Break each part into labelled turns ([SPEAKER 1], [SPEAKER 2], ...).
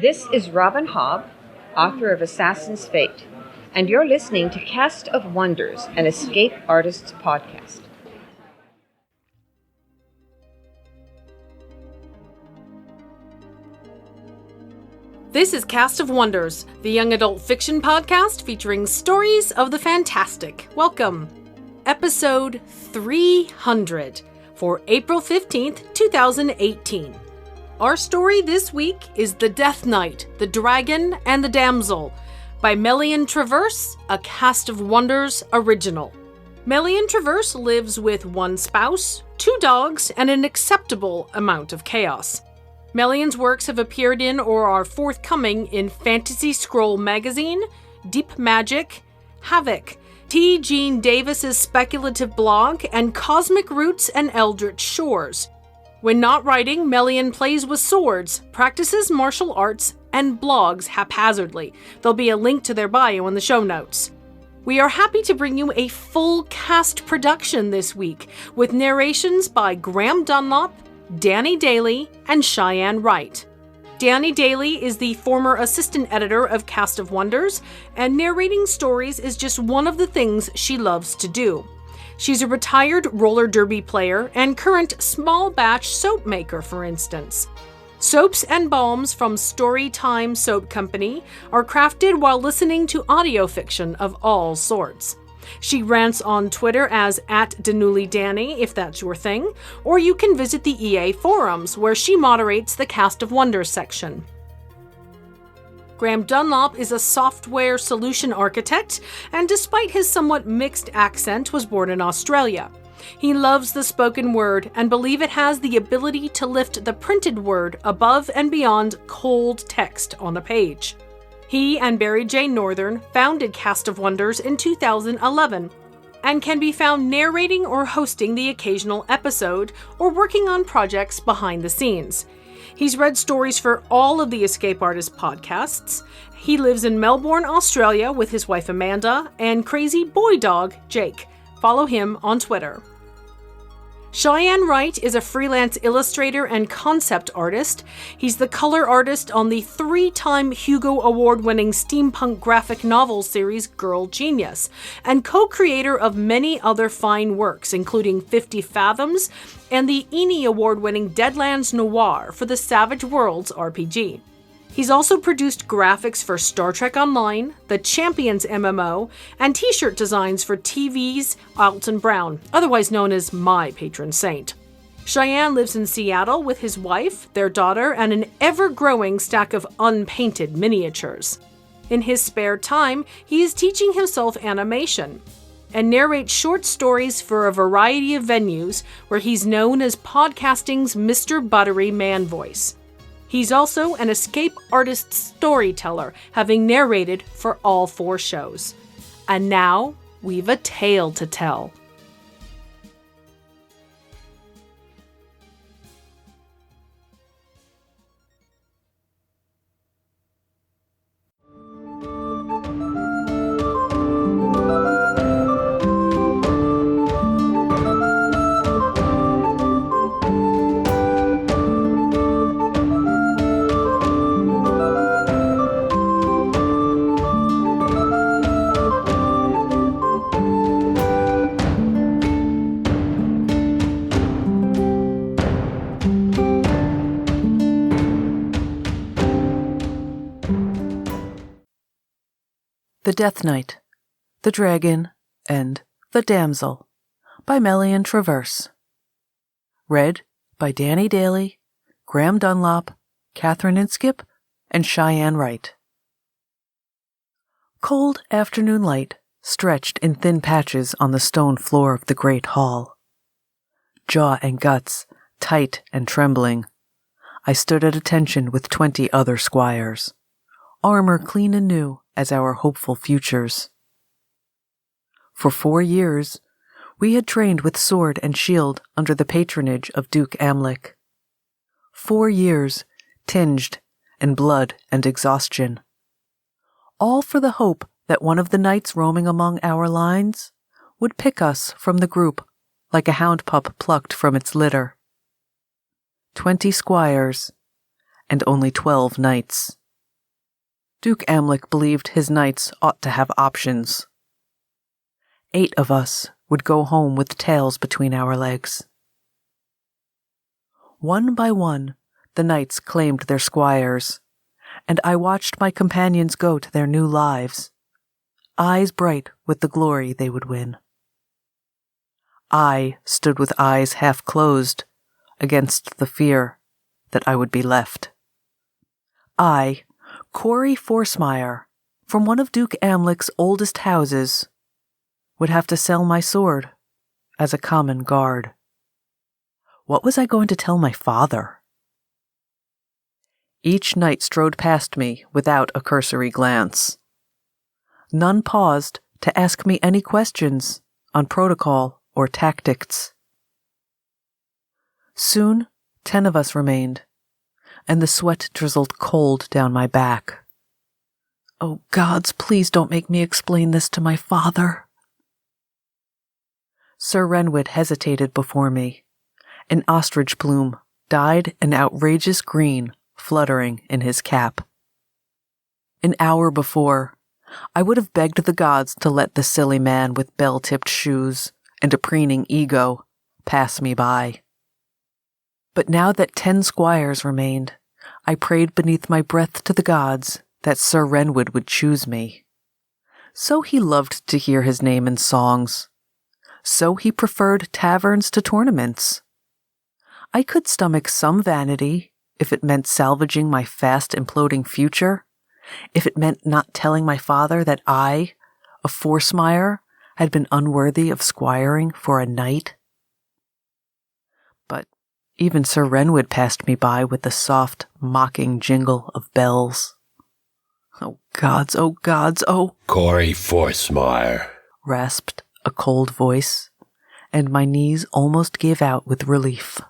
[SPEAKER 1] This is Robin Hobb, author of Assassin's Fate, and you're listening to Cast of Wonders, an Escape Artists podcast.
[SPEAKER 2] This is Cast of Wonders, the young adult fiction podcast featuring stories of the fantastic. Welcome. Episode 300 for April 15th, 2018. Our story this week is The Death Knight, the Dragon, and the Damsel by Melian Traverse, a Cast of Wonders original. Melian Traverse lives with one spouse, 2 dogs, and an acceptable amount of chaos. Melian's works have appeared in or are forthcoming in Fantasy Scroll Magazine, Deep Magic, Havoc, T. Gene Davis's speculative blog, and Cosmic Roots and Eldritch Shores. When not writing, Melian plays with swords, practices martial arts, and blogs haphazardly. There'll be a link to their bio in the show notes. We are happy to bring you a full cast production this week, with narrations by Graham Dunlop, Danny Daly, and Cheyenne Wright. Danny Daly is the former assistant editor of Cast of Wonders, and narrating stories is just one of the things she loves to do. She's a retired roller derby player and current small batch soap maker, for instance. Soaps and balms from Storytime Soap Company are crafted while listening to audio fiction of all sorts. She rants on Twitter as @DenuliDanny, if that's your thing, or you can visit the EA forums, where she moderates the Cast of Wonders section. Graham Dunlop is a software solution architect, and despite his somewhat mixed accent, was born in Australia. He loves the spoken word and believes it has the ability to lift the printed word above and beyond cold text on a page. He and Barry J. Northern founded Cast of Wonders in 2011 and can be found narrating or hosting the occasional episode or working on projects behind the scenes. He's read stories for all of the Escape Artists podcasts. He lives in Melbourne, Australia with his wife Amanda and crazy boy dog Jake. Follow him on Twitter. Cheyenne Wright is a freelance illustrator and concept artist. He's the color artist on the 3-time Hugo Award-winning steampunk graphic novel series Girl Genius, and co-creator of many other fine works, including 50 Fathoms and the ENnie Award-winning Deadlands Noir for the Savage Worlds RPG. He's also produced graphics for Star Trek Online, the Champions MMO, and t-shirt designs for TV's Alton Brown, otherwise known as my patron saint. Cheyenne lives in Seattle with his wife, their daughter, and an ever-growing stack of unpainted miniatures. In his spare time, he is teaching himself animation and narrates short stories for a variety of venues where he's known as podcasting's Mr. Buttery Man voice. He's also an escape artist storyteller, having narrated for all 4 shows. And now, we've a tale to tell.
[SPEAKER 3] The Death Knight, the Dragon, and the Damsel by Melian Traverse. Read by Danny Daly, Graham Dunlop, Catherine Inskip, and Cheyenne Wright. Cold afternoon light stretched in thin patches on the stone floor of the great hall. Jaw and guts tight and trembling, I stood at attention with 20 other squires, armor clean and new as our hopeful futures. For 4 years, we had trained with sword and shield under the patronage of Duke Amlic. 4 years tinged in blood and exhaustion. All for the hope that one of the knights roaming among our lines would pick us from the group like a hound pup plucked from its litter. 20 squires, and only 12 knights. Duke Amleth believed his knights ought to have options. 8 of us would go home with tails between our legs. One by one, the knights claimed their squires, and I watched my companions go to their new lives, eyes bright with the glory they would win. I stood with eyes half closed against the fear that I would be left. I, Corey Forsmeyer, from one of Duke Amleth's oldest houses, would have to sell my sword as a common guard. What was I going to tell my father? Each knight strode past me without a cursory glance. None paused to ask me any questions on protocol or tactics. Soon, 10 of us remained, and the sweat drizzled cold down my back. Oh, gods, please don't make me explain this to my father. Sir Renwood hesitated before me, an ostrich plume dyed an outrageous green fluttering in his cap. An hour before, I would have begged the gods to let the silly man with bell-tipped shoes and a preening ego pass me by. But now that 10 squires remained, I prayed beneath my breath to the gods that Sir Renwood would choose me. So he loved to hear his name in songs. So he preferred taverns to tournaments. I could stomach some vanity if it meant salvaging my fast imploding future, if it meant not telling my father that I, a Forsmeyer, had been unworthy of squiring for a knight. But even Sir Renwood passed me by with the soft, mocking jingle of bells. Oh gods, oh gods, oh...
[SPEAKER 4] Corey Forsmeyer,
[SPEAKER 3] rasped a cold voice, and my knees almost gave out with relief.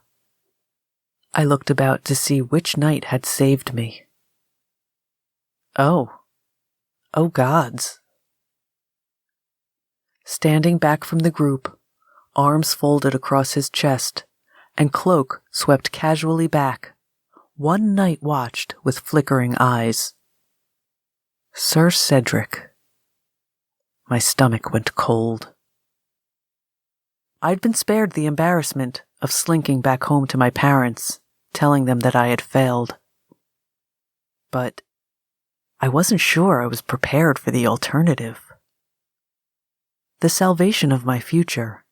[SPEAKER 3] I looked about to see which knight had saved me. Oh gods. Standing back from the group, arms folded across his chest, and cloak swept casually back, one knight watched with flickering eyes. Sir Cedric. My stomach went cold. I'd been spared the embarrassment of slinking back home to my parents, telling them that I had failed. But I wasn't sure I was prepared for the alternative. The salvation of my future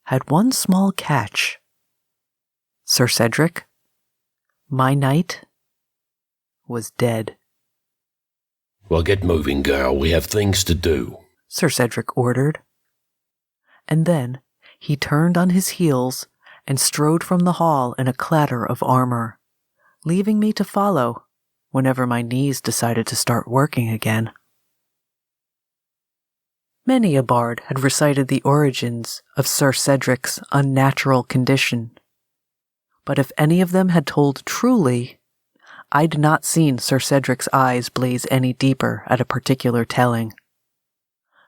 [SPEAKER 3] had one small catch. Sir Cedric, my knight, was dead.
[SPEAKER 4] Well, get moving, girl. We have things to do,
[SPEAKER 3] Sir Cedric ordered. And then he turned on his heels and strode from the hall in a clatter of armor, leaving me to follow whenever my knees decided to start working again. Many a bard had recited the origins of Sir Cedric's unnatural condition, but if any of them had told truly, I'd not seen Sir Cedric's eyes blaze any deeper at a particular telling.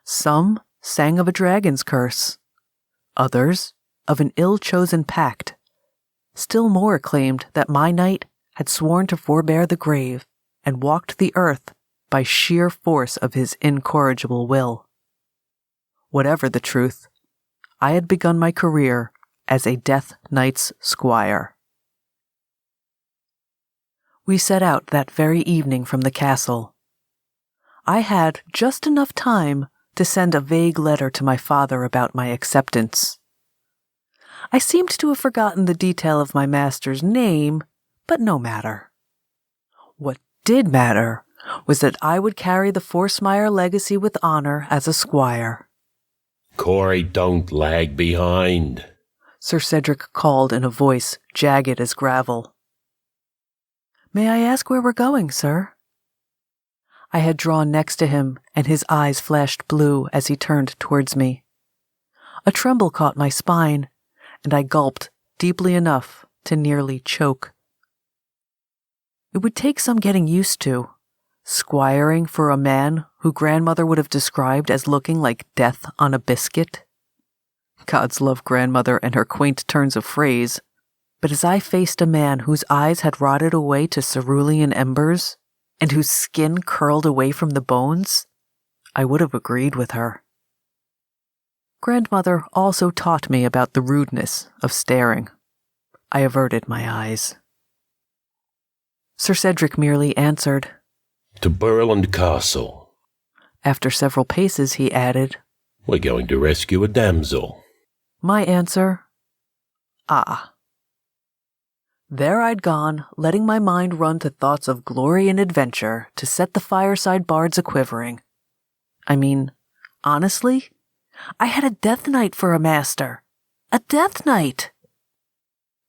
[SPEAKER 3] Some sang of a dragon's curse, others of an ill-chosen pact. Still more claimed that my knight had sworn to forbear the grave and walked the earth by sheer force of his incorrigible will. Whatever the truth, I had begun my career as a Death Knight's squire. We set out that very evening from the castle. I had just enough time to send a vague letter to my father about my acceptance. I seemed to have forgotten the detail of my master's name, but no matter. What did matter was that I would carry the Forsmeyer legacy with honor as a squire.
[SPEAKER 4] Corey, don't lag behind,
[SPEAKER 3] Sir Cedric called in a voice jagged as gravel. May I ask where we're going, sir? I had drawn next to him, and his eyes flashed blue as he turned towards me. A tremble caught my spine, and I gulped deeply enough to nearly choke. It would take some getting used to, squiring for a man who grandmother would have described as looking like death on a biscuit. Gods love grandmother and her quaint turns of phrase, but as I faced a man whose eyes had rotted away to cerulean embers, and whose skin curled away from the bones, I would have agreed with her. Grandmother also taught me about the rudeness of staring. I averted my eyes. Sir Cedric merely answered,
[SPEAKER 4] To Burland Castle.
[SPEAKER 3] After several paces, he added,
[SPEAKER 4] We're going to rescue a damsel.
[SPEAKER 3] My answer, Ah. There I'd gone, letting my mind run to thoughts of glory and adventure to set the fireside bards a-quivering. I mean, honestly, I had a death knight for a master. A death knight!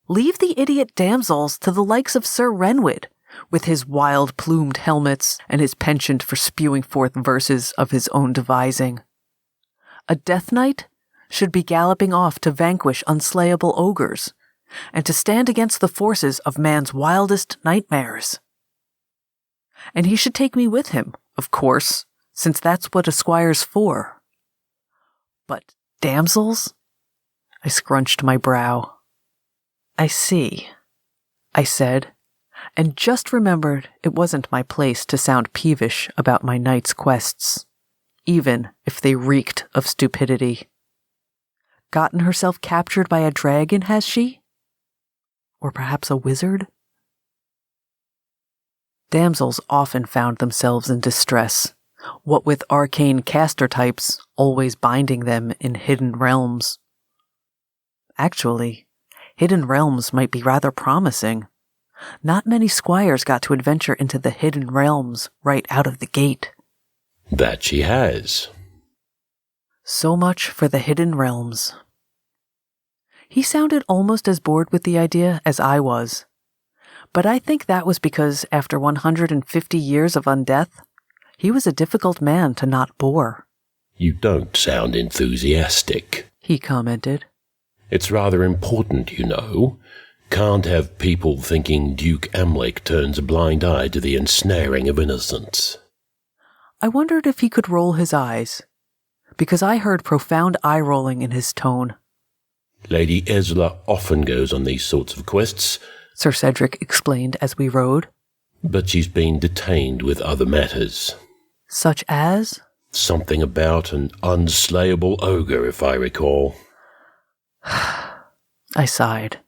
[SPEAKER 3] Leave the idiot damsels to the likes of Sir Renwyd, with his wild-plumed helmets and his penchant for spewing forth verses of his own devising. A death knight should be galloping off to vanquish unslayable ogres, and to stand against the forces of man's wildest nightmares. And he should take me with him, of course, since that's what a squire's for. But damsels? I scrunched my brow. I see, I said, and just remembered it wasn't my place to sound peevish about my knight's quests, even if they reeked of stupidity. Gotten herself captured by a dragon, has she? Or perhaps a wizard? Damsels often found themselves in distress, what with arcane caster types always binding them in hidden realms. Actually, hidden realms might be rather promising. Not many squires got to adventure into the hidden realms right out of the gate.
[SPEAKER 4] That she has.
[SPEAKER 3] So much for the hidden realms. He sounded almost as bored with the idea as I was. But I think that was because after 150 years of undeath, he was a difficult man to not bore.
[SPEAKER 4] You don't sound enthusiastic,
[SPEAKER 3] he commented.
[SPEAKER 4] It's rather important, you know. Can't have people thinking Duke Amlec turns a blind eye to the ensnaring of innocence.
[SPEAKER 3] I wondered if he could roll his eyes, because I heard profound eye-rolling in his tone.
[SPEAKER 4] Lady Esla often goes on these sorts of quests,
[SPEAKER 3] Sir Cedric explained as we rode.
[SPEAKER 4] But she's been detained with other matters.
[SPEAKER 3] Such as?
[SPEAKER 4] Something about an unslayable ogre, if I recall.
[SPEAKER 3] I sighed,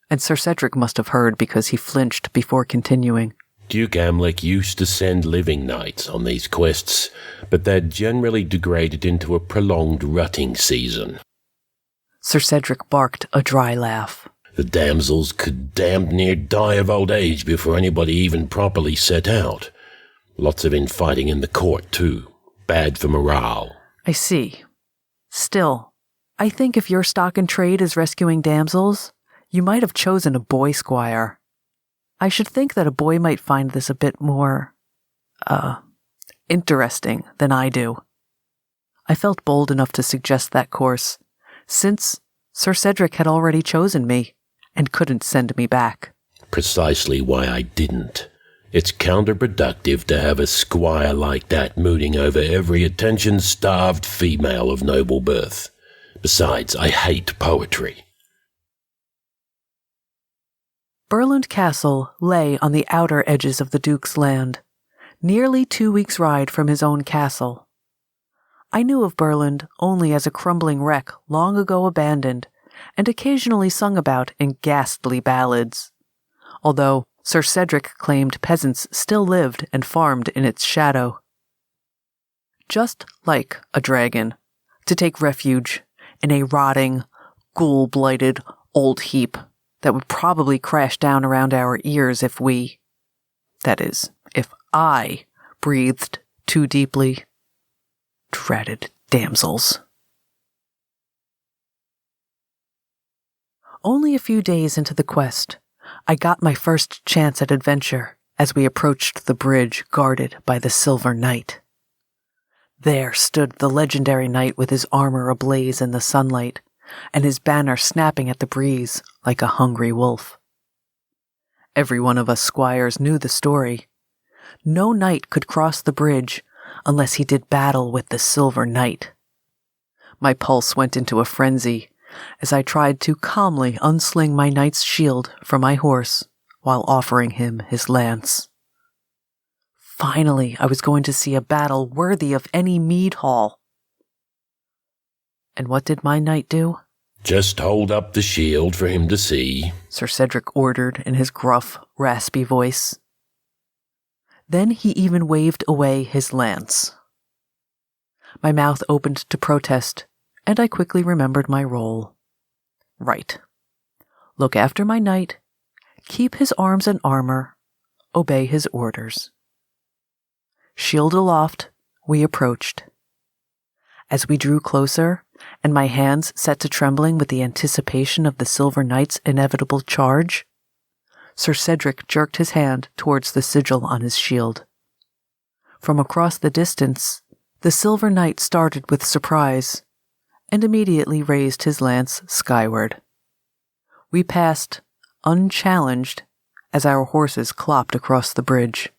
[SPEAKER 3] and Sir Cedric must have heard because he flinched before continuing.
[SPEAKER 4] Duke Amlec used to send living knights on these quests, but they'd generally degraded into a prolonged rutting season.
[SPEAKER 3] Sir Cedric barked a dry laugh.
[SPEAKER 4] The damsels could damned near die of old age before anybody even properly set out. Lots of infighting in the court, too. Bad for morale.
[SPEAKER 3] I see. Still, I think if your stock and trade is rescuing damsels, you might have chosen a boy squire. I should think that a boy might find this a bit more, interesting than I do. I felt bold enough to suggest that course, since Sir Cedric had already chosen me and couldn't send me back.
[SPEAKER 4] Precisely why I didn't. It's counterproductive to have a squire like that mooning over every attention-starved female of noble birth. Besides, I hate poetry.
[SPEAKER 3] Burland Castle lay on the outer edges of the Duke's land, nearly 2 weeks' ride from his own castle. I knew of Burland only as a crumbling wreck long ago abandoned and occasionally sung about in ghastly ballads, although Sir Cedric claimed peasants still lived and farmed in its shadow. Just like a dragon, to take refuge in a rotting, ghoul-blighted old heap that would probably crash down around our ears if if I breathed too deeply. Dreaded damsels. Only a few days into the quest, I got my first chance at adventure as we approached the bridge guarded by the Silver Knight. There stood the legendary knight with his armor ablaze in the sunlight, and his banner snapping at the breeze like a hungry wolf. Every one of us squires knew the story. No knight could cross the bridge unless he did battle with the Silver Knight. My pulse went into a frenzy as I tried to calmly unsling my knight's shield from my horse while offering him his lance. Finally, I was going to see a battle worthy of any mead hall. And what did my knight do?
[SPEAKER 4] Just hold up the shield for him to see,
[SPEAKER 3] Sir Cedric ordered in his gruff, raspy voice. Then he even waved away his lance. My mouth opened to protest, and I quickly remembered my role. Right. Look after my knight, keep his arms and armor, obey his orders. Shield aloft, we approached. As we drew closer, and my hands set to trembling with the anticipation of the Silver Knight's inevitable charge, Sir Cedric jerked his hand towards the sigil on his shield. From across the distance, the Silver Knight started with surprise, and immediately raised his lance skyward. We passed, unchallenged, as our horses clopped across the bridge.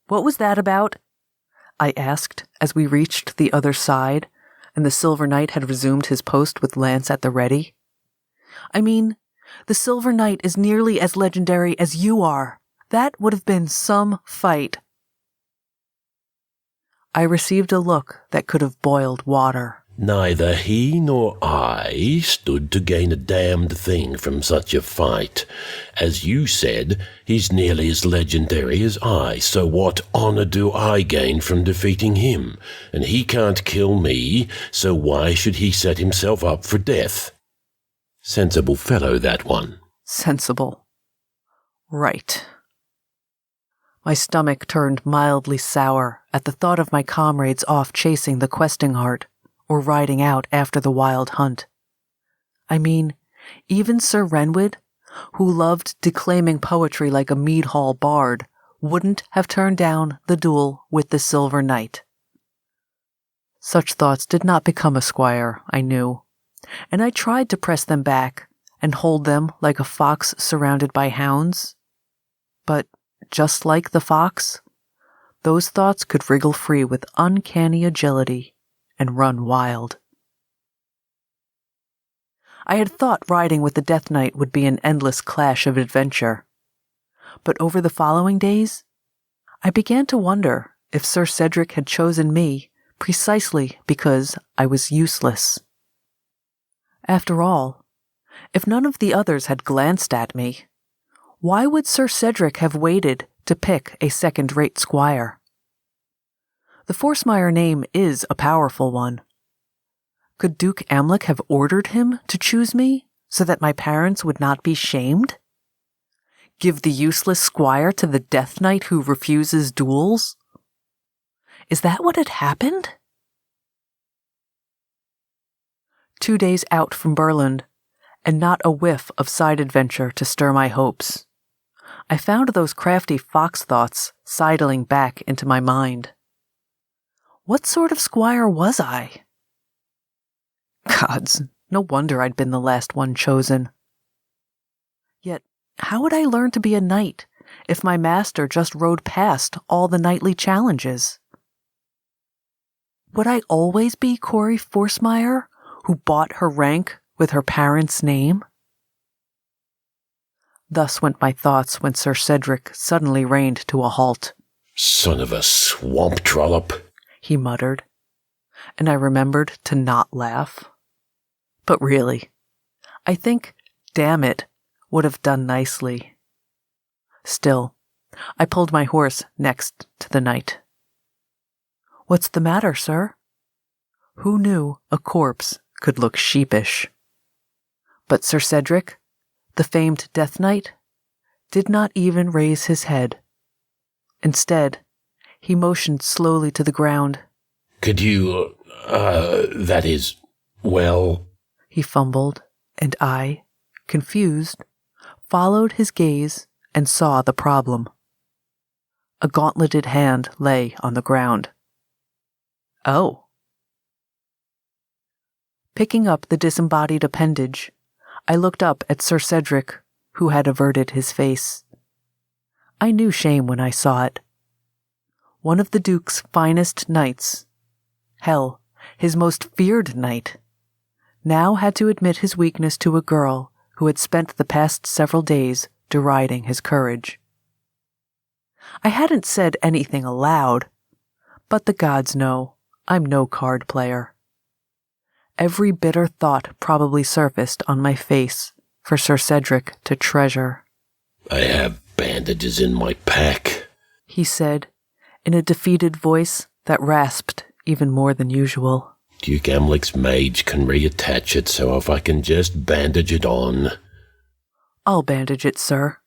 [SPEAKER 3] "What was that about?" I asked as we reached the other side, and the Silver Knight had resumed his post with lance at the ready. "I mean, the Silver Knight is nearly as legendary as you are. That would have been some fight." I received a look that could have boiled water.
[SPEAKER 4] Neither he nor I stood to gain a damned thing from such a fight. As you said, he's nearly as legendary as I, so what honor do I gain from defeating him? And he can't kill me, so why should he set himself up for death? Sensible fellow, that one.
[SPEAKER 3] Sensible. Right. My stomach turned mildly sour at the thought of my comrades off chasing the questing hart, or riding out after the wild hunt. I mean, even Sir Renwood, who loved declaiming poetry like a mead hall bard, wouldn't have turned down the duel with the Silver Knight. Such thoughts did not become a squire, I knew, and I tried to press them back and hold them like a fox surrounded by hounds. But, just like the fox, those thoughts could wriggle free with uncanny agility and run wild. I had thought riding with the Death Knight would be an endless clash of adventure, but over the following days, I began to wonder if Sir Cedric had chosen me precisely because I was useless. After all, if none of the others had glanced at me, why would Sir Cedric have waited to pick a second-rate squire? The Forsmeyer name is a powerful one. Could Duke Amlec have ordered him to choose me so that my parents would not be shamed? Give the useless squire to the Death Knight who refuses duels? Is that what had happened? 2 days out from Burland, and not a whiff of side adventure to stir my hopes, I found those crafty fox thoughts sidling back into my mind. What sort of squire was I? Gods, no wonder I'd been the last one chosen. Yet, how would I learn to be a knight if my master just rode past all the knightly challenges? Would I always be Corey Forsmeyer, who bought her rank with her parents' name? Thus went my thoughts when Sir Cedric suddenly reined to a halt.
[SPEAKER 4] "Son of a swamp trollop,"
[SPEAKER 3] he muttered, and I remembered to not laugh. But really, I think, damn it, would have done nicely. Still, I pulled my horse next to the knight. "What's the matter, sir?" Who knew a corpse could look sheepish? But Sir Cedric, the famed Death Knight, did not even raise his head. Instead, he motioned slowly to the ground.
[SPEAKER 4] "Could you, that is, well..."
[SPEAKER 3] He fumbled, and I, confused, followed his gaze and saw the problem. A gauntleted hand lay on the ground. Oh. Picking up the disembodied appendage, I looked up at Sir Cedric, who had averted his face. I knew shame when I saw it. One of the Duke's finest knights, hell, his most feared knight, now had to admit his weakness to a girl who had spent the past several days deriding his courage. I hadn't said anything aloud, but the gods know I'm no card player. Every bitter thought probably surfaced on my face for Sir Cedric to treasure.
[SPEAKER 4] I have bandages in my pack,
[SPEAKER 3] he said, in a defeated voice that rasped even more than usual.
[SPEAKER 4] Duke Amlic's mage can reattach it, so if I can just bandage it on.
[SPEAKER 3] I'll bandage it, sir,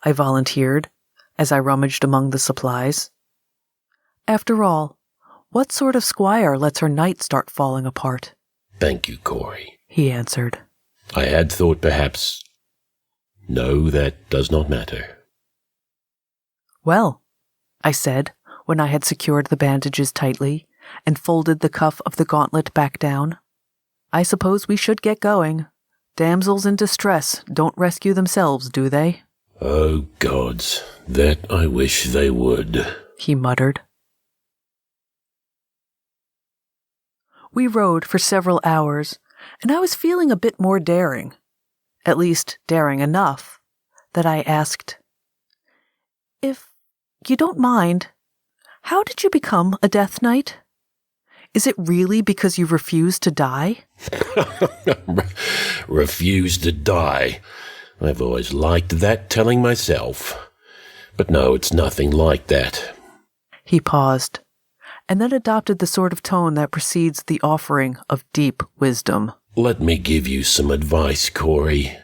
[SPEAKER 3] I volunteered, as I rummaged among the supplies. After all, what sort of squire lets her knight start falling apart?
[SPEAKER 4] Thank you, Corey,
[SPEAKER 3] he answered.
[SPEAKER 4] I had thought perhaps... No, that does not matter.
[SPEAKER 3] Well, I said, when I had secured the bandages tightly and folded the cuff of the gauntlet back down, I suppose we should get going. Damsels in distress don't rescue themselves, do they?
[SPEAKER 4] Oh, gods, that I wish they would,
[SPEAKER 3] he muttered. We rode for several hours, and I was feeling a bit more daring, at least daring enough, that I asked, "If you don't mind, how did you become a Death Knight? Is it really because you refused to die?"
[SPEAKER 4] Refuse to die. I've always liked that telling myself. But no, it's nothing like that.
[SPEAKER 3] He paused, and then adopted the sort of tone that precedes the offering of deep wisdom.
[SPEAKER 4] Let me give you some advice, Corey.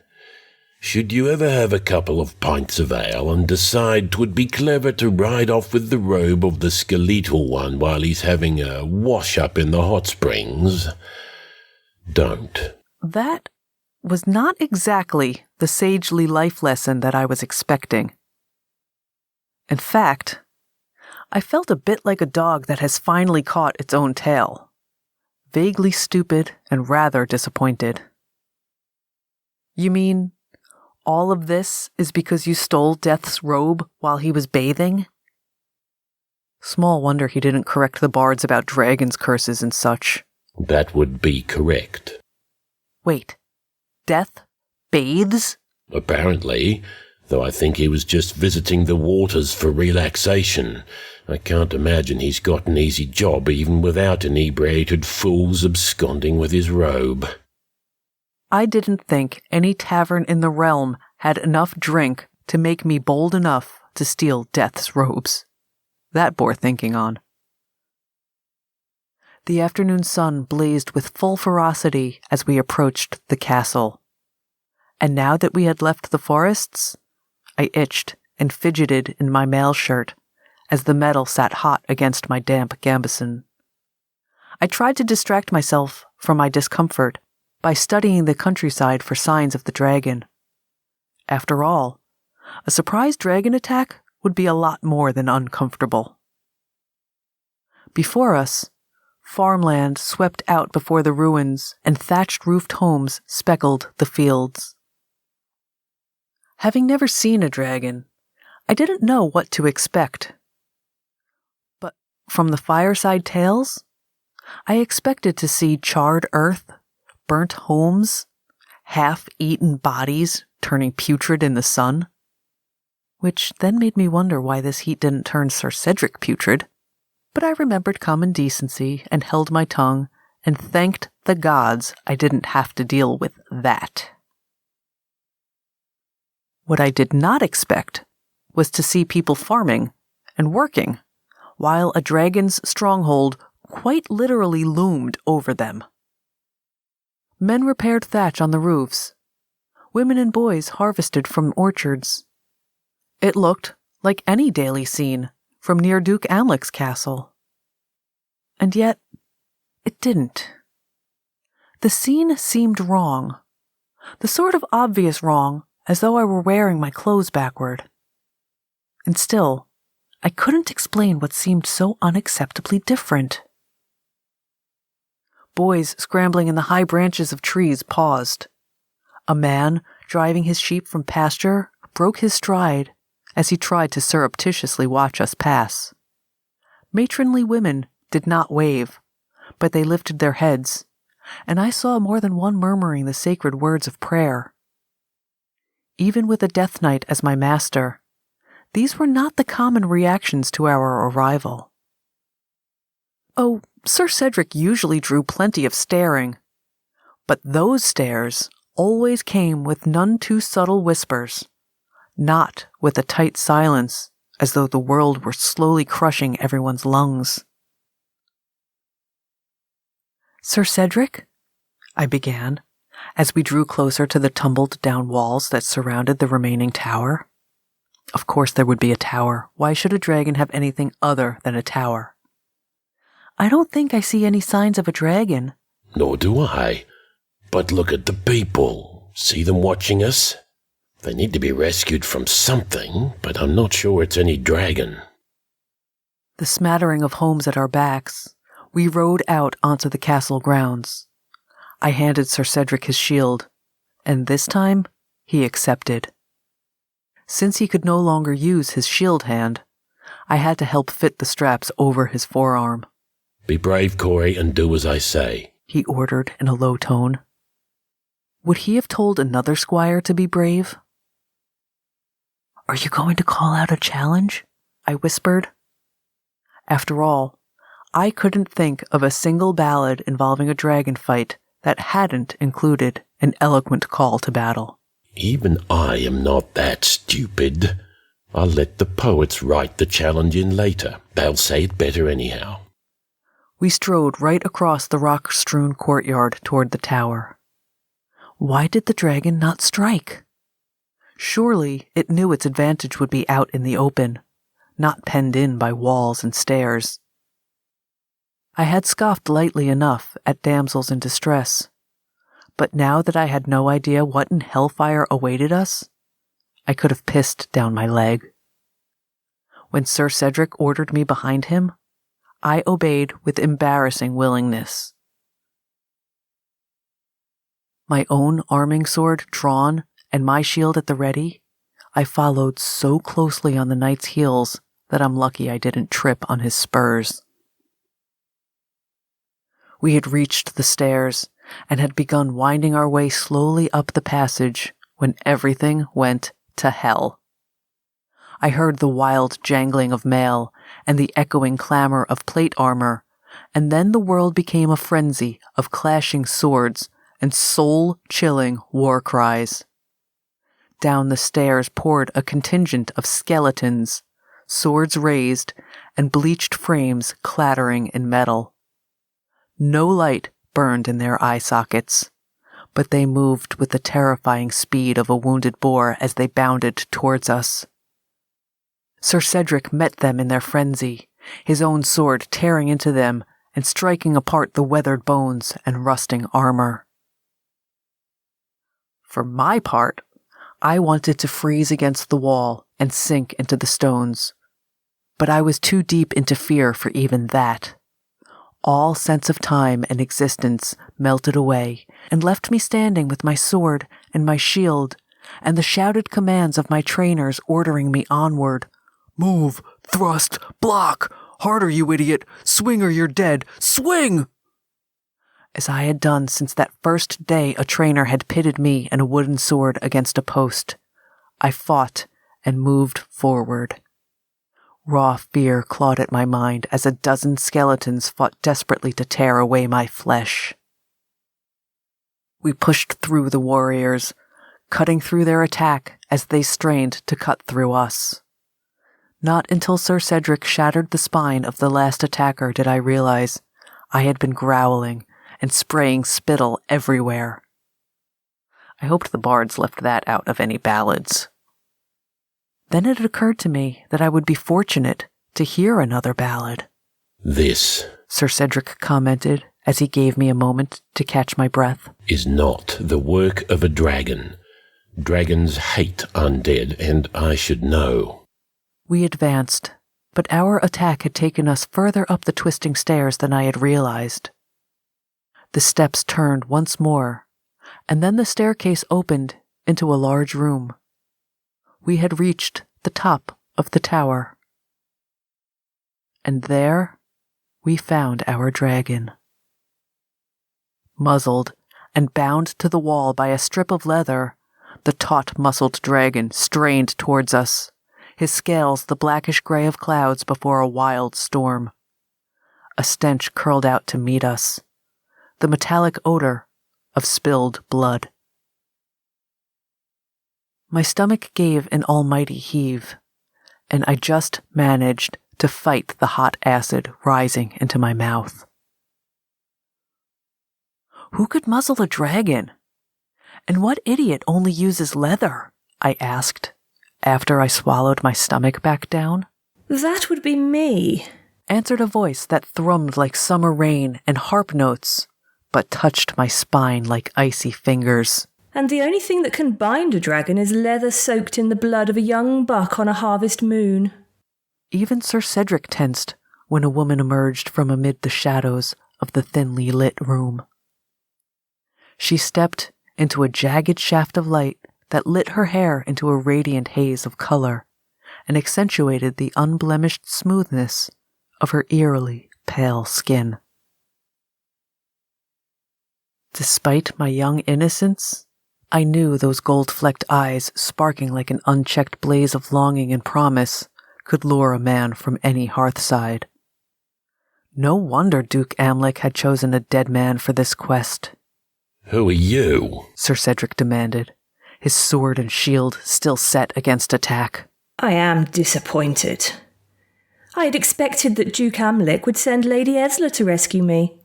[SPEAKER 4] Should you ever have a couple of pints of ale and decide 'twould be clever to ride off with the robe of the skeletal one while he's having a wash-up in the hot springs, don't.
[SPEAKER 3] That was not exactly the sagely life lesson that I was expecting. In fact, I felt a bit like a dog that has finally caught its own tail, vaguely stupid and rather disappointed. You mean all of this is because you stole Death's robe while he was bathing? Small wonder he didn't correct the bards about dragons' curses and such.
[SPEAKER 4] That would be correct.
[SPEAKER 3] Wait, Death bathes?
[SPEAKER 4] Apparently, though I think he was just visiting the waters for relaxation. I can't imagine he's got an easy job even without inebriated fools absconding with his robe.
[SPEAKER 3] I didn't think any tavern in the realm had enough drink to make me bold enough to steal Death's robes. That bore thinking on. The afternoon sun blazed with full ferocity as we approached the castle. And now that we had left the forests, I itched and fidgeted in my mail shirt as the metal sat hot against my damp gambeson. I tried to distract myself from my discomfort by studying the countryside for signs of the dragon. After all, a surprise dragon attack would be a lot more than uncomfortable. Before us, farmland swept out before the ruins and thatched-roofed homes speckled the fields. Having never seen a dragon, I didn't know what to expect. But from the fireside tales, I expected to see charred earth, burnt homes, half-eaten bodies turning putrid in the sun, which then made me wonder why this heat didn't turn Sir Cedric putrid. But I remembered common decency and held my tongue and thanked the gods I didn't have to deal with that. What I did not expect was to see people farming and working, while a dragon's stronghold quite literally loomed over them. Men repaired thatch on the roofs. Women and boys harvested from orchards. It looked like any daily scene from near Duke Amlic's castle. And yet, it didn't. The scene seemed wrong. The sort of obvious wrong, as though I were wearing my clothes backward. And still, I couldn't explain what seemed so unacceptably different. Boys scrambling in the high branches of trees paused. A man, driving his sheep from pasture, broke his stride as he tried to surreptitiously watch us pass. Matronly women did not wave, but they lifted their heads, and I saw more than one murmuring the sacred words of prayer. Even with a Death Knight as my master, these were not the common reactions to our arrival. Oh, Sir Cedric usually drew plenty of staring, but those stares always came with none too subtle whispers, not with a tight silence as though the world were slowly crushing everyone's lungs. Sir Cedric? I began, as we drew closer to the tumbled-down walls that surrounded the remaining tower. Of course there would be a tower. Why should a dragon have anything other than a tower? I don't think I see any signs of a dragon.
[SPEAKER 4] Nor do I. But look at the people. See them watching us? They need to be rescued from something, but I'm not sure it's any dragon.
[SPEAKER 3] The smattering of homes at our backs, we rode out onto the castle grounds. I handed Sir Cedric his shield, and this time he accepted. Since he could no longer use his shield hand, I had to help fit the straps over his forearm.
[SPEAKER 4] Be brave, Corey, and do as I say,
[SPEAKER 3] he ordered in a low tone. Would he have told another squire to be brave? Are you going to call out a challenge? I whispered. After all, I couldn't think of a single ballad involving a dragon fight that hadn't included an eloquent call to battle.
[SPEAKER 4] Even I am not that stupid. I'll let the poets write the challenge in later. They'll say it better anyhow.
[SPEAKER 3] We strode right across the rock-strewn courtyard toward the tower. Why did the dragon not strike? Surely it knew its advantage would be out in the open, not penned in by walls and stairs. I had scoffed lightly enough at damsels in distress, but now that I had no idea what in hellfire awaited us, I could have pissed down my leg. When Sir Cedric ordered me behind him, I obeyed with embarrassing willingness. My own arming sword drawn and my shield at the ready, I followed so closely on the knight's heels that I'm lucky I didn't trip on his spurs. We had reached the stairs and had begun winding our way slowly up the passage when everything went to hell. I heard the wild jangling of mail and the echoing clamor of plate armor, and then the world became a frenzy of clashing swords and soul-chilling war cries. Down the stairs poured a contingent of skeletons, swords raised and bleached frames clattering in metal. No light burned in their eye sockets, but they moved with the terrifying speed of a wounded boar as they bounded towards us. Sir Cedric met them in their frenzy, his own sword tearing into them and striking apart the weathered bones and rusting armor. For my part, I wanted to freeze against the wall and sink into the stones, but I was too deep into fear for even that. All sense of time and existence melted away and left me standing with my sword and my shield and the shouted commands of my trainers ordering me onward. Move, thrust, block, harder, you idiot, swing or you're dead, swing! As I had done since that first day a trainer had pitted me and a wooden sword against a post, I fought and moved forward. Raw fear clawed at my mind as a dozen skeletons fought desperately to tear away my flesh. We pushed through the warriors, cutting through their attack as they strained to cut through us. Not until Sir Cedric shattered the spine of the last attacker did I realize I had been growling and spraying spittle everywhere. I hoped the bards left that out of any ballads. Then it occurred to me that I would be fortunate to hear another ballad.
[SPEAKER 4] This,
[SPEAKER 3] Sir Cedric commented as he gave me a moment to catch my breath,
[SPEAKER 4] is not the work of a dragon. Dragons hate undead, and I should know.
[SPEAKER 3] We advanced, but our attack had taken us further up the twisting stairs than I had realized. The steps turned once more, and then the staircase opened into a large room. We had reached the top of the tower. And there we found our dragon. Muzzled and bound to the wall by a strip of leather, the taut-muscled dragon strained towards us, his scales the blackish gray of clouds before a wild storm. A stench curled out to meet us, the metallic odor of spilled blood. My stomach gave an almighty heave, and I just managed to fight the hot acid rising into my mouth. Who could muzzle a dragon? And what idiot only uses leather? I asked, after I swallowed my stomach back down.
[SPEAKER 5] That would be me,
[SPEAKER 3] answered a voice that thrummed like summer rain and harp notes, but touched my spine like icy fingers.
[SPEAKER 5] And the only thing that can bind a dragon is leather soaked in the blood of a young buck on a harvest moon.
[SPEAKER 3] Even Sir Cedric tensed when a woman emerged from amid the shadows of the thinly lit room. She stepped into a jagged shaft of light that lit her hair into a radiant haze of color and accentuated the unblemished smoothness of her eerily pale skin. Despite my young innocence, I knew those gold-flecked eyes sparking like an unchecked blaze of longing and promise could lure a man from any hearthside. No wonder Duke Amlec had chosen a dead man for this quest.
[SPEAKER 4] Who are you?
[SPEAKER 3] Sir Cedric demanded, his sword and shield still set against attack.
[SPEAKER 5] I am disappointed. I had expected that Duke Amlec would send Lady Esla to rescue me.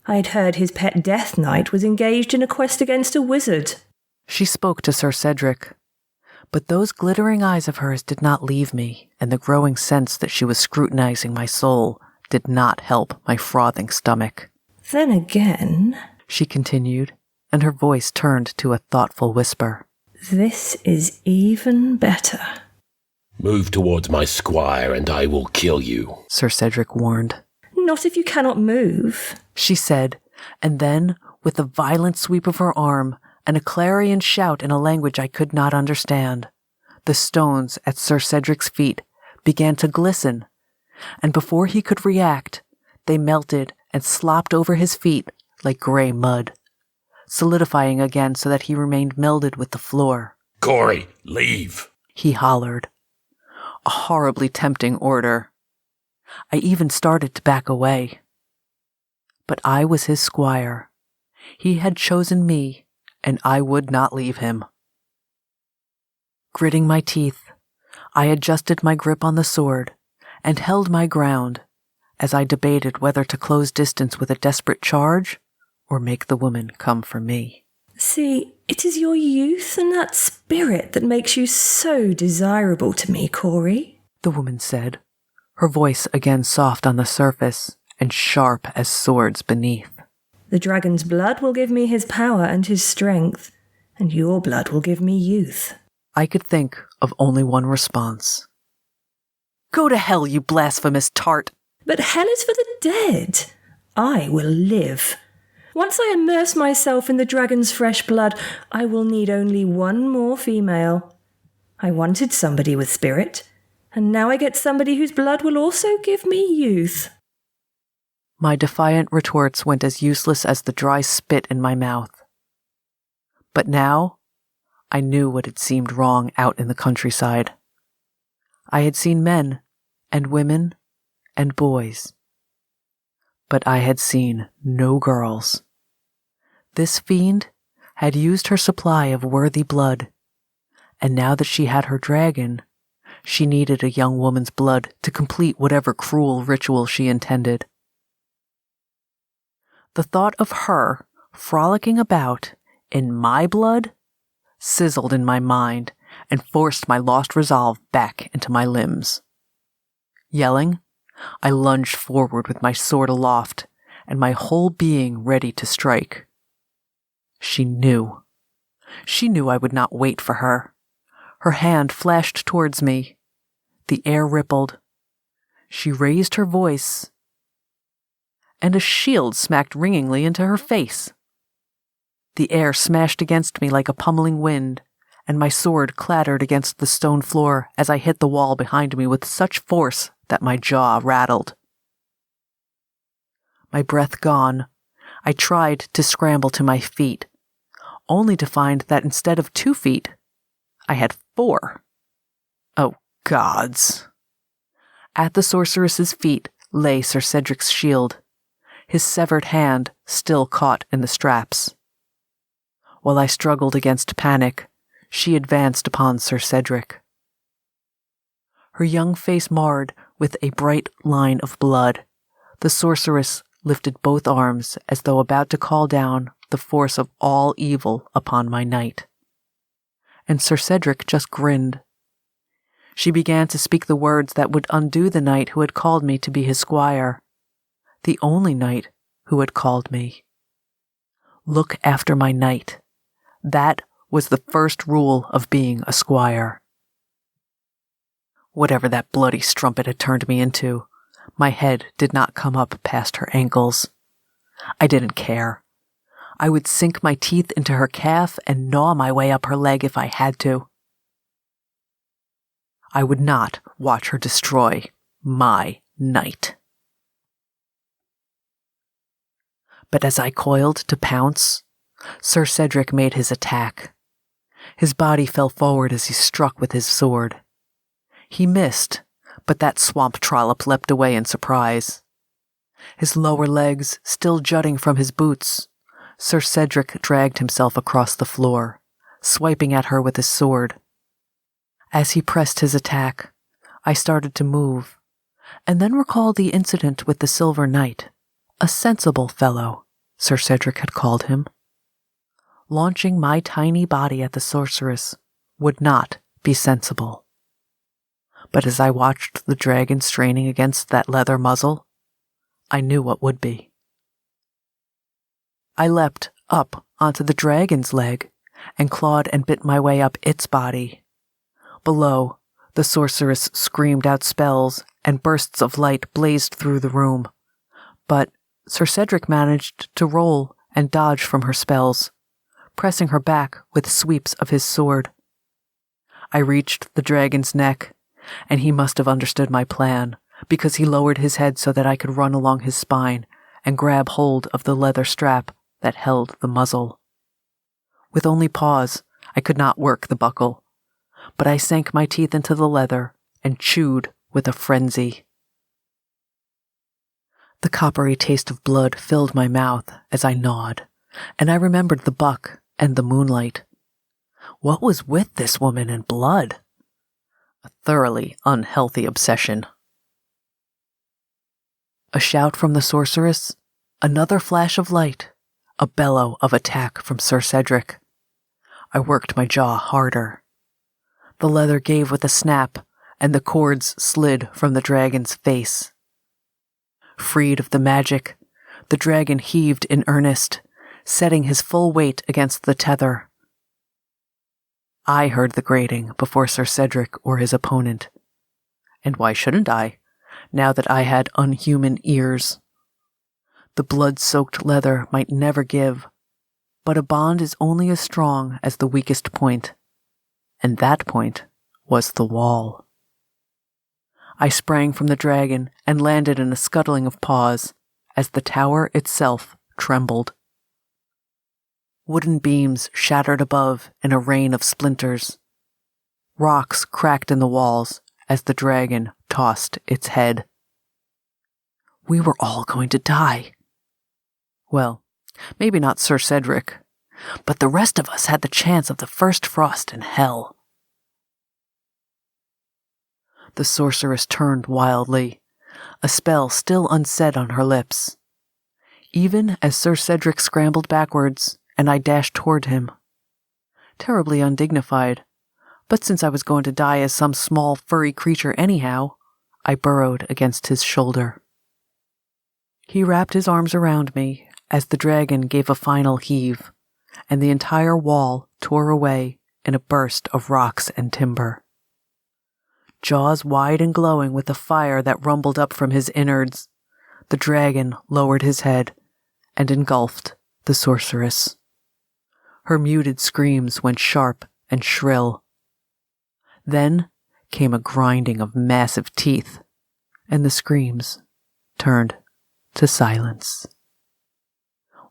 [SPEAKER 5] I had heard his pet Death Knight was engaged in a quest against a wizard.
[SPEAKER 3] She spoke to Sir Cedric, but those glittering eyes of hers did not leave me, and the growing sense that she was scrutinizing my soul did not help my frothing stomach.
[SPEAKER 5] Then again,
[SPEAKER 3] she continued, and her voice turned to a thoughtful whisper.
[SPEAKER 5] This is even better.
[SPEAKER 4] Move towards my squire and I will kill you,
[SPEAKER 3] Sir Cedric warned.
[SPEAKER 5] Not if you cannot move,
[SPEAKER 3] she said, and then, with a violent sweep of her arm and a clarion shout in a language I could not understand, the stones at Sir Cedric's feet began to glisten, and before he could react, they melted and slopped over his feet like gray mud, solidifying again so that he remained melded with the floor.
[SPEAKER 4] Corey, leave,
[SPEAKER 3] he hollered. A horribly tempting order. I even started to back away. But I was his squire. He had chosen me, and I would not leave him. Gritting my teeth, I adjusted my grip on the sword and held my ground as I debated whether to close distance with a desperate charge or make the woman come for me.
[SPEAKER 5] See, it is your youth and that spirit that makes you so desirable to me, Corey,
[SPEAKER 3] the woman said, her voice again soft on the surface and sharp as swords beneath.
[SPEAKER 5] The dragon's blood will give me his power and his strength, and your blood will give me youth.
[SPEAKER 3] I could think of only one response. Go to hell, you blasphemous tart!
[SPEAKER 5] But hell is for the dead. I will live. Once I immerse myself in the dragon's fresh blood, I will need only one more female. I wanted somebody with spirit, and now I get somebody whose blood will also give me youth.
[SPEAKER 3] My defiant retorts went as useless as the dry spit in my mouth. But now, I knew what had seemed wrong out in the countryside. I had seen men, and women, and boys. But I had seen no girls. This fiend had used her supply of worthy blood, and now that she had her dragon, she needed a young woman's blood to complete whatever cruel ritual she intended. The thought of her frolicking about in my blood sizzled in my mind and forced my lost resolve back into my limbs. Yelling, I lunged forward with my sword aloft and my whole being ready to strike. She knew. She knew I would not wait for her. Her hand flashed towards me. The air rippled. She raised her voice, and a shield smacked ringingly into her face. The air smashed against me like a pummeling wind, and my sword clattered against the stone floor as I hit the wall behind me with such force that my jaw rattled. My breath gone, I tried to scramble to my feet, only to find that instead of 2 feet, I had 4. Oh, Gods. At the sorceress's feet lay Sir Cedric's shield, his severed hand still caught in the straps. While I struggled against panic, she advanced upon Sir Cedric. Her young face marred with a bright line of blood, the sorceress lifted both arms as though about to call down the force of all evil upon my knight. And Sir Cedric just grinned. She began to speak the words that would undo the knight who had called me to be his squire, the only knight who had called me. Look after my knight. That was the first rule of being a squire. Whatever that bloody strumpet had turned me into, my head did not come up past her ankles. I didn't care. I would sink my teeth into her calf and gnaw my way up her leg if I had to. I would not watch her destroy my knight. But as I coiled to pounce, Sir Cedric made his attack. His body fell forward as he struck with his sword. He missed, but that swamp trollop leapt away in surprise. His lower legs still jutting from his boots, Sir Cedric dragged himself across the floor, swiping at her with his sword. As he pressed his attack, I started to move, and then recalled the incident with the Silver Knight, a sensible fellow, Sir Cedric had called him. Launching my tiny body at the sorceress would not be sensible. But as I watched the dragon straining against that leather muzzle, I knew what would be. I leapt up onto the dragon's leg and clawed and bit my way up its body. Below, the sorceress screamed out spells and bursts of light blazed through the room. But Sir Cedric managed to roll and dodge from her spells, pressing her back with sweeps of his sword. I reached the dragon's neck, and he must have understood my plan, because he lowered his head so that I could run along his spine and grab hold of the leather strap that held the muzzle. With only paws, I could not work the buckle, but I sank my teeth into the leather and chewed with a frenzy. The coppery taste of blood filled my mouth as I gnawed, and I remembered the buck and the moonlight. What was with this woman and blood? A thoroughly unhealthy obsession. A shout from the sorceress, another flash of light, a bellow of attack from Sir Cedric. I worked my jaw harder. The leather gave with a snap, and the cords slid from the dragon's face. Freed of the magic, the dragon heaved in earnest, setting his full weight against the tether. I heard the grating before Sir Cedric or his opponent. And why shouldn't I, now that I had unhuman ears? The blood-soaked leather might never give, but a bond is only as strong as the weakest point, and that point was the wall. I sprang from the dragon and landed in a scuttling of paws as the tower itself trembled. Wooden beams shattered above in a rain of splinters. Rocks cracked in the walls as the dragon tossed its head. We were all going to die. Well, maybe not Sir Cedric, but the rest of us had the chance of the first frost in hell. The sorceress turned wildly, a spell still unsaid on her lips. Even as Sir Cedric scrambled backwards, and I dashed toward him. Terribly undignified, but since I was going to die as some small furry creature anyhow, I burrowed against his shoulder. He wrapped his arms around me as the dragon gave a final heave, and the entire wall tore away in a burst of rocks and timber. Jaws wide and glowing with the fire that rumbled up from his innards, the dragon lowered his head and engulfed the sorceress. Her muted screams went sharp and shrill. Then came a grinding of massive teeth, and the screams turned to silence.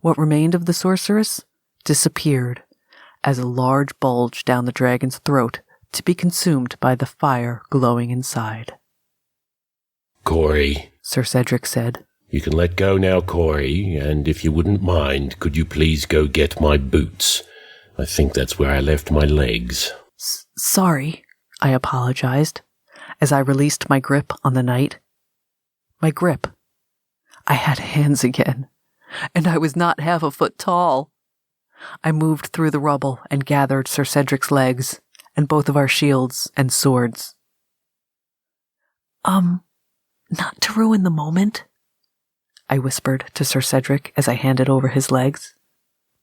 [SPEAKER 3] What remained of the sorceress disappeared as a large bulge down the dragon's throat to be consumed by the fire glowing inside.
[SPEAKER 4] Corey,
[SPEAKER 3] Sir Cedric said.
[SPEAKER 4] You can let go now, Corey, and if you wouldn't mind, could you please go get my boots? I think that's where I left my legs.
[SPEAKER 3] Sorry, I apologized, as I released my grip on the knight. My grip. I had hands again, and I was not half a foot tall. I moved through the rubble and gathered Sir Cedric's legs, and both of our shields and swords. Not to ruin the moment, I whispered to Sir Cedric as I handed over his legs.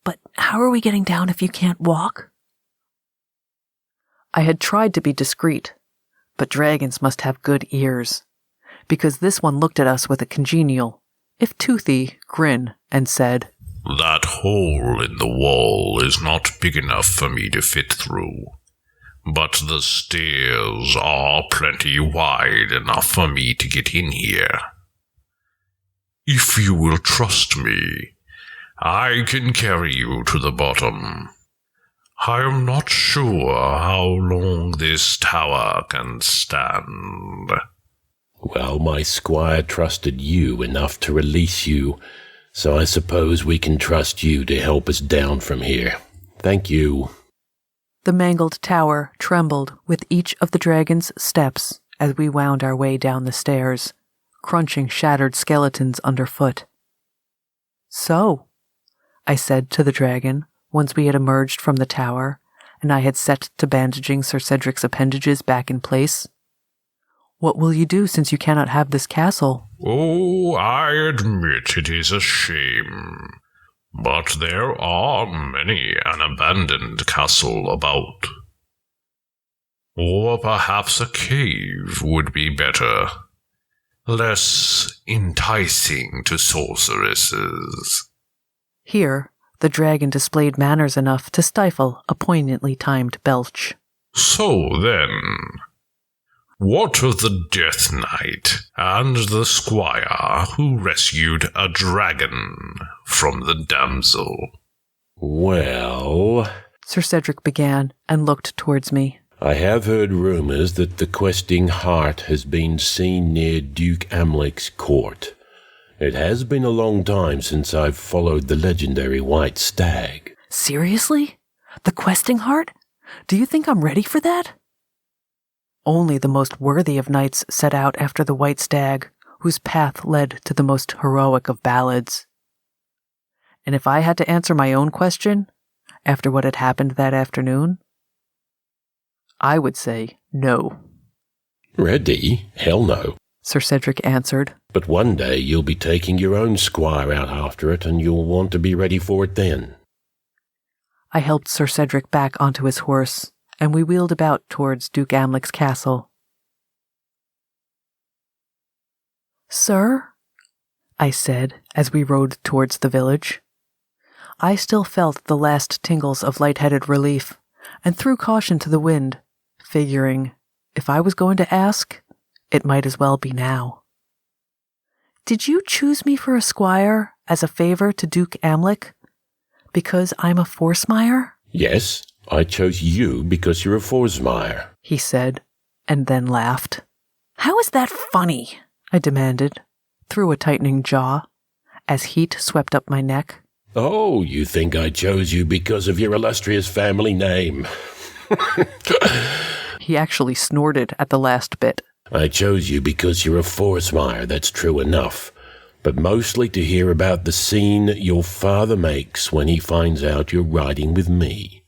[SPEAKER 3] But how are we getting down if you can't walk? I had tried to be discreet, but dragons must have good ears, because this one looked at us with a congenial, if toothy, grin and said,
[SPEAKER 6] That hole in the wall is not big enough for me to fit through, but the stairs are plenty wide enough for me to get in here. If you will trust me, I can carry you to the bottom. I am not sure how long this tower can stand.
[SPEAKER 4] Well, my squire trusted you enough to release you, so I suppose we can trust you to help us down from here. Thank you.
[SPEAKER 3] The mangled tower trembled with each of the dragon's steps as we wound our way down the stairs, crunching shattered skeletons underfoot. So, I said to the dragon, once we had emerged from the tower, and I had set to bandaging Sir Cedric's appendages back in place. What will you do since you cannot have this castle?
[SPEAKER 6] Oh, I admit it is a shame, but there are many an abandoned castle about. Or perhaps a cave would be better, less enticing to sorceresses.
[SPEAKER 3] Here, the dragon displayed manners enough to stifle a poignantly timed belch.
[SPEAKER 6] So then, what of the Death Knight and the squire who rescued a dragon from the damsel?
[SPEAKER 4] Well,
[SPEAKER 3] Sir Cedric began and looked towards me.
[SPEAKER 4] I have heard rumors that the questing hart has been seen near Duke Amlec's court. It has been a long time since I've followed the legendary white stag.
[SPEAKER 3] Seriously? The questing heart? Do you think I'm ready for that? Only the most worthy of knights set out after the white stag, whose path led to the most heroic of ballads. And if I had to answer my own question, after what had happened that afternoon, I would say no.
[SPEAKER 4] Ready? Hell no.
[SPEAKER 3] Sir Cedric answered.
[SPEAKER 4] But one day you'll be taking your own squire out after it, and you'll want to be ready for it then.
[SPEAKER 3] I helped Sir Cedric back onto his horse, and we wheeled about towards Duke Amlec's castle. Sir, I said as we rode towards the village. I still felt the last tingles of light-headed relief, and threw caution to the wind, figuring, if I was going to ask, it might as well be now. Did you choose me for a squire as a favor to Duke Amlec? Because I'm a Forsmire?
[SPEAKER 4] Yes, I chose you because you're a Forsmire,
[SPEAKER 3] he said, and then laughed. How is that funny? I demanded, through a tightening jaw, as heat swept up my neck.
[SPEAKER 4] Oh, you think I chose you because of your illustrious family name.
[SPEAKER 3] He actually snorted at the last bit.
[SPEAKER 4] I chose you because you're a Forsmire, that's true enough, but mostly to hear about the scene your father makes when he finds out you're riding with me.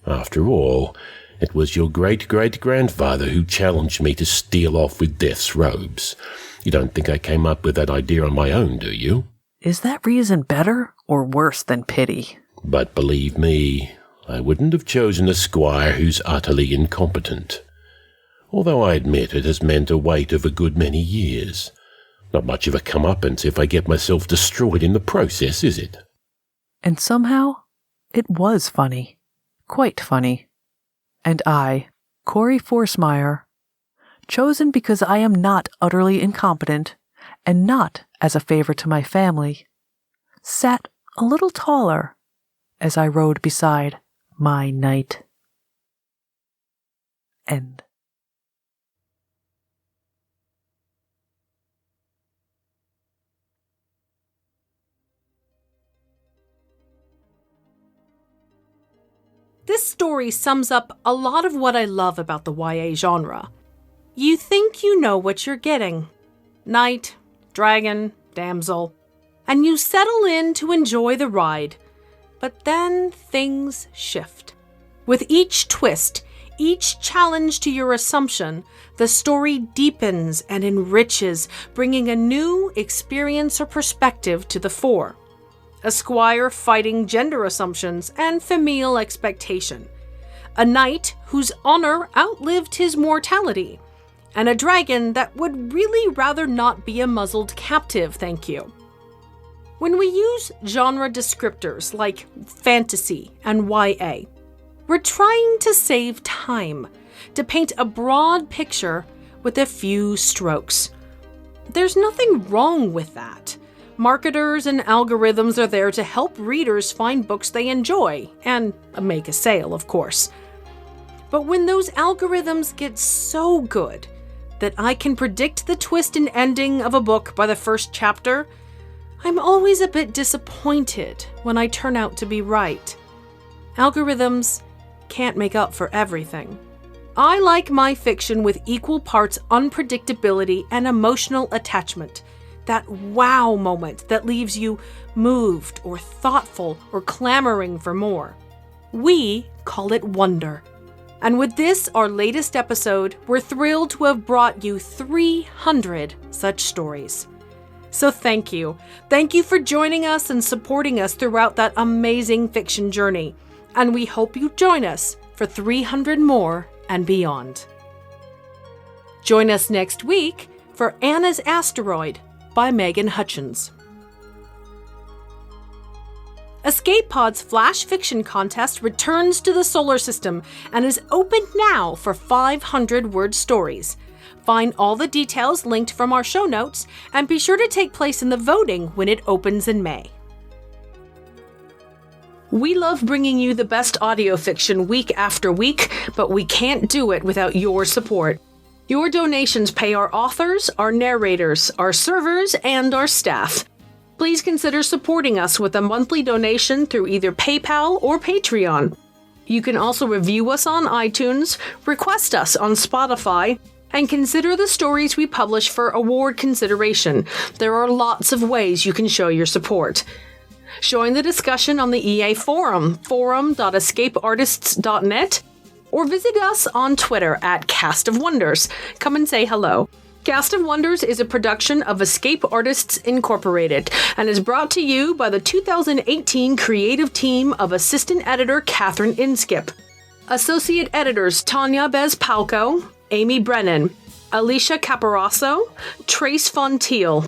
[SPEAKER 4] After all, it was your great-great-grandfather who challenged me to steal off with Death's robes. You don't think I came up with that idea on my own, do you?
[SPEAKER 3] Is that reason better or worse than pity?
[SPEAKER 4] But believe me, I wouldn't have chosen a squire who's utterly incompetent. Although I admit it has meant a wait of a good many years. Not much of a comeuppance if I get myself destroyed in the process, is it?
[SPEAKER 3] And somehow, it was funny. Quite funny. And I, Corey Forsmire, chosen because I am not utterly incompetent, and not as a favor to my family, sat a little taller as I rode beside my knight. End.
[SPEAKER 2] This story sums up a lot of what I love about the YA genre. You think you know what you're getting. Knight, dragon, damsel. And you settle in to enjoy the ride. But then things shift. With each twist, each challenge to your assumption, the story deepens and enriches, bringing a new experience or perspective to the fore. A squire fighting gender assumptions and familial expectation. A knight whose honor outlived his mortality. And a dragon that would really rather not be a muzzled captive, thank you. When we use genre descriptors like fantasy and YA, we're trying to save time, to paint a broad picture with a few strokes. There's nothing wrong with that. Marketers and algorithms are there to help readers find books they enjoy, and make a sale, of course. But when those algorithms get so good that I can predict the twist and ending of a book by the first chapter, I'm always a bit disappointed when I turn out to be right. Algorithms can't make up for everything. I like my fiction with equal parts unpredictability and emotional attachment. That wow moment that leaves you moved or thoughtful or clamoring for more. We call it wonder. And with this, our latest episode, we're thrilled to have brought you 300 such stories. So thank you. Thank you for joining us and supporting us throughout that amazing fiction journey. And we hope you join us for 300 more and beyond. Join us next week for Anna's Asteroid by Megan Hutchins. Escape Pod's Flash Fiction Contest returns to the solar system and is open now for 500-word stories. Find all the details linked from our show notes and be sure to take place in the voting when it opens in May. We love bringing you the best audio fiction week after week, but we can't do it without your support. Your donations pay our authors, our narrators, our servers, and our staff. Please consider supporting us with a monthly donation through either PayPal or Patreon. You can also review us on iTunes, request us on Spotify, and consider the stories we publish for award consideration. There are lots of ways you can show your support. Join the discussion on the EA forum, forum.escapeartists.net, or visit us on Twitter at Cast of Wonders. Come and say hello. Cast of Wonders is a production of Escape Artists Incorporated and is brought to you by the 2018 creative team of assistant editor Catherine Inskip, associate editors Tanya Bez-Palco, Amy Brennan, Alicia Caparasso, Trace Fontiel,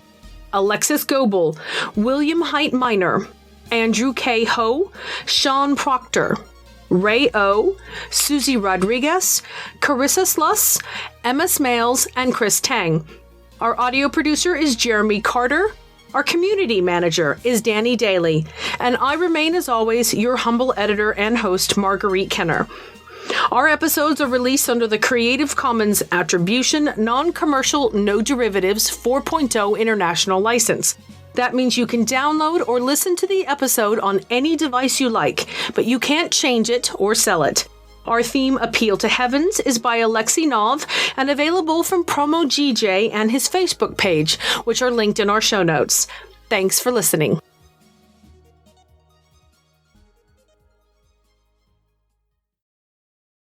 [SPEAKER 2] Alexis Goebel, William Height Minor, Andrew K. Ho, Sean Proctor, Ray O, Susie Rodriguez, Carissa Sluss, Emma Smales, and Chris Tang. Our audio producer is Jeremy Carter. Our community manager is Danny Daly. And I remain, as always, your humble editor and host, Marguerite Kenner. Our episodes are released under the Creative Commons Attribution, Non-Commercial, No Derivatives 4.0 International License. That means you can download or listen to the episode on any device you like, but you can't change it or sell it. Our theme, Appeal to Heavens, is by Alexei Nov and available from Promo GJ and his Facebook page, which are linked in our show notes. Thanks for listening.